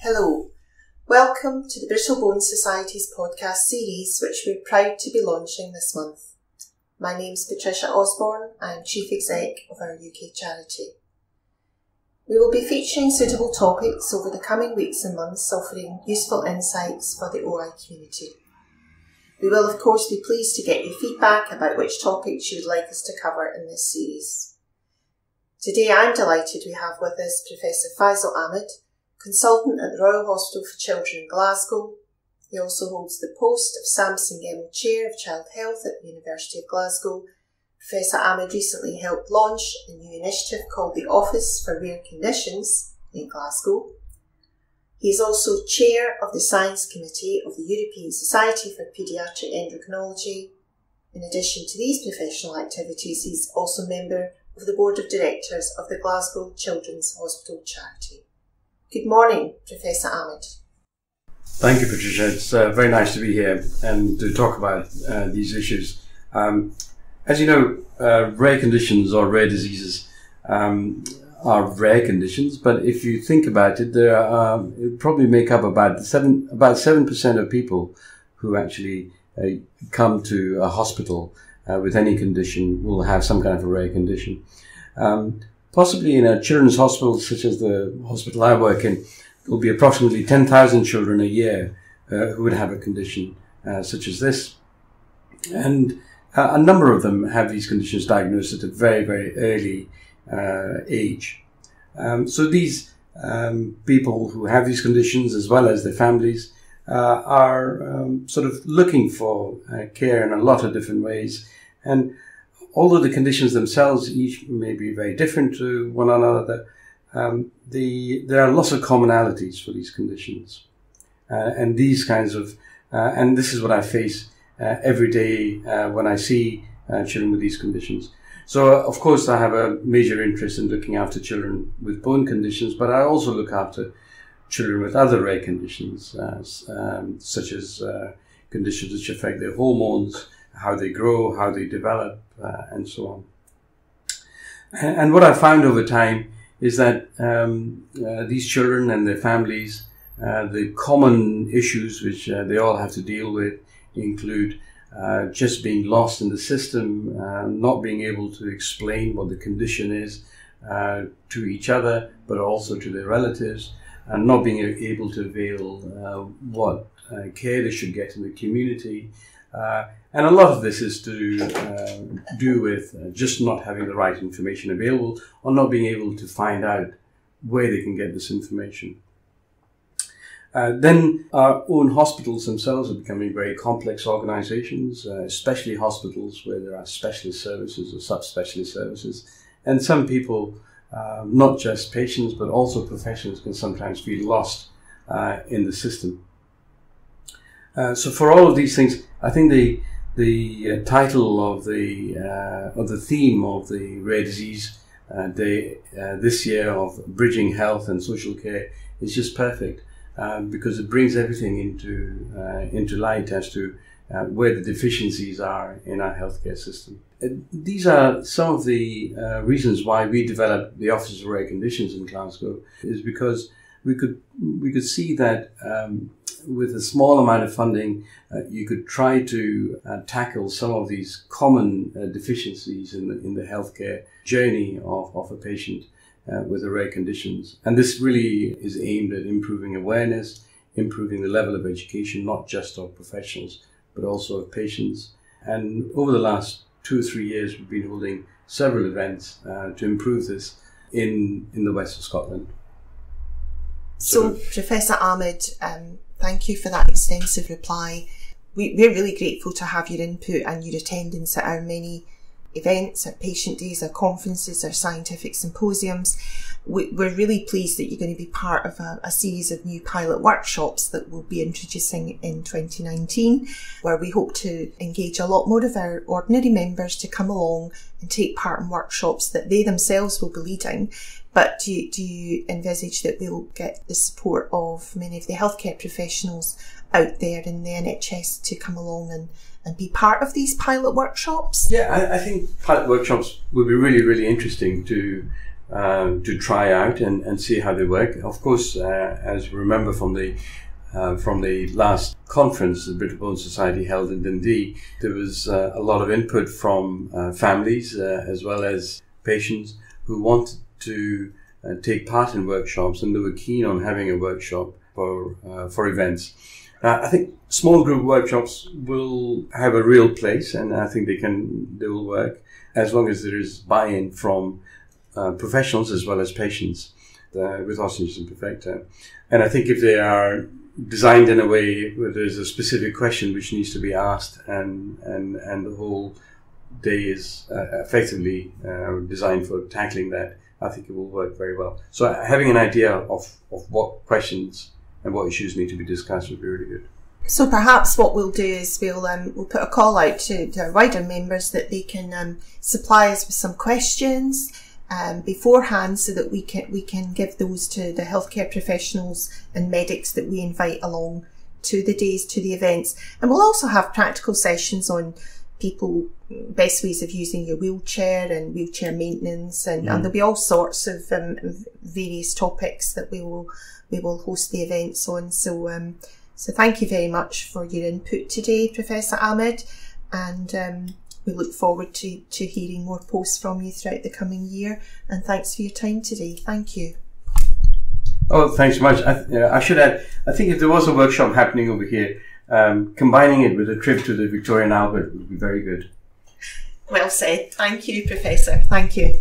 Hello, welcome to the Brittle Bone Society's podcast series, which we're proud to be launching this month. My name's Patricia Osborne, I'm Chief Exec of our UK charity. We will be featuring suitable topics over the coming weeks and months, offering useful insights for the OI community. We will of course be pleased to get your feedback about which topics you would like us to cover in this series. Today I'm delighted we have with us Professor Faisal Ahmed, consultant at the Royal Hospital for Children in Glasgow. He also holds the post of Samson Gemmell Chair of Child Health at the University of Glasgow. Professor Ahmed recently helped launch a new initiative called the Office for Rare Conditions in Glasgow. He is also Chair of the Science Committee of the European Society for Paediatric Endocrinology. In addition to these professional activities, he is also member of the Board of Directors of the Glasgow Children's Hospital Charity. Good morning, Professor Ahmed. Thank you, Patricia. It's very nice to be here and to talk about these issues. As you know, rare conditions or rare diseases are rare conditions, but if you think about it, there are probably make up about 7% of people who actually come to a hospital with any condition will have some kind of a rare condition. Possibly in a children's hospital such as the hospital I work in, there will be approximately 10,000 children a year who would have a condition such as this. And a number of them have these conditions diagnosed at a very, very early age. So these people who have these conditions, as well as their families, are sort of looking for care in a lot of different ways. And although the conditions themselves each may be very different to one another, there are lots of commonalities for these conditions. And these kinds of, and this is what I face every day when I see children with these conditions. So, of course, I have a major interest in looking after children with bone conditions, but I also look after children with other rare conditions, such as conditions which affect their hormones, how they grow, how they develop, and so on. And what I found over time is that these children and their families, the common issues which they all have to deal with include just being lost in the system, not being able to explain what the condition is to each other, but also to their relatives, and not being able to avail what care they should get in the community. And a lot of this is to do with just not having the right information available or not being able to find out where they can get this information. Then our own hospitals themselves are becoming very complex organizations, especially hospitals where there are specialist services or subspecialist services. And some people, not just patients, but also professionals, can sometimes feel lost in the system. So for all of these things, I think the title of the theme of the Rare Disease Day this year of Bridging Health and Social Care is just perfect because it brings everything into light as to where the deficiencies are in our healthcare system. These are some of the reasons why we developed the Office of Rare Conditions in Glasgow, is because we could see that with a small amount of funding, you could try to tackle some of these common deficiencies in the healthcare journey of a patient with the rare conditions. And this really is aimed at improving awareness, improving the level of education, not just of professionals, but also of patients. And over the last 2 or 3 years, we've been holding several events to improve this in the west of Scotland. So Professor Ahmed, thank you for that extensive reply. We're really grateful to have your input and your attendance at our many events, our patient days, our conferences, our scientific symposiums. We're really pleased that you're going to be part of a series of new pilot workshops that we'll be introducing in 2019, where we hope to engage a lot more of our ordinary members to come along and take part in workshops that they themselves will be leading. But do you envisage that we'll get the support of many of the healthcare professionals out there in the NHS to come along and be part of these pilot workshops? Yeah, I think pilot workshops would be really, really interesting to to try out and see how they work. Of course, as you remember from the last conference the Brittle Bone Society held in Dundee, there was a lot of input from families as well as patients who wanted to take part in workshops, and they were keen on having a workshop for events. I think small group workshops will have a real place, and I think they will work as long as there is buy-in from professionals as well as patients with osteogenesis imperfecta. And I think if they are designed in a way where there's a specific question which needs to be asked, and the whole day is effectively designed for tackling that, I think it will work very well. So having an idea of what questions and what issues need to be discussed would be really good. So perhaps what we'll do is we'll put a call out to our wider members that they can supply us with some questions beforehand, so that we can give those to the healthcare professionals and medics that we invite along to the days, to the events. And we'll also have practical sessions on best ways of using your wheelchair and wheelchair maintenance, and there'll be all sorts of various topics that we will host the events on. So thank you very much for your input today, Professor Ahmed, and we look forward to hearing more posts from you throughout the coming year. And thanks for your time today. Thank you. Oh, thanks so much. I should add, I think if there was a workshop happening over here, combining it with a trip to the Victoria and Albert would be very good. Well said. Thank you, Professor. Thank you.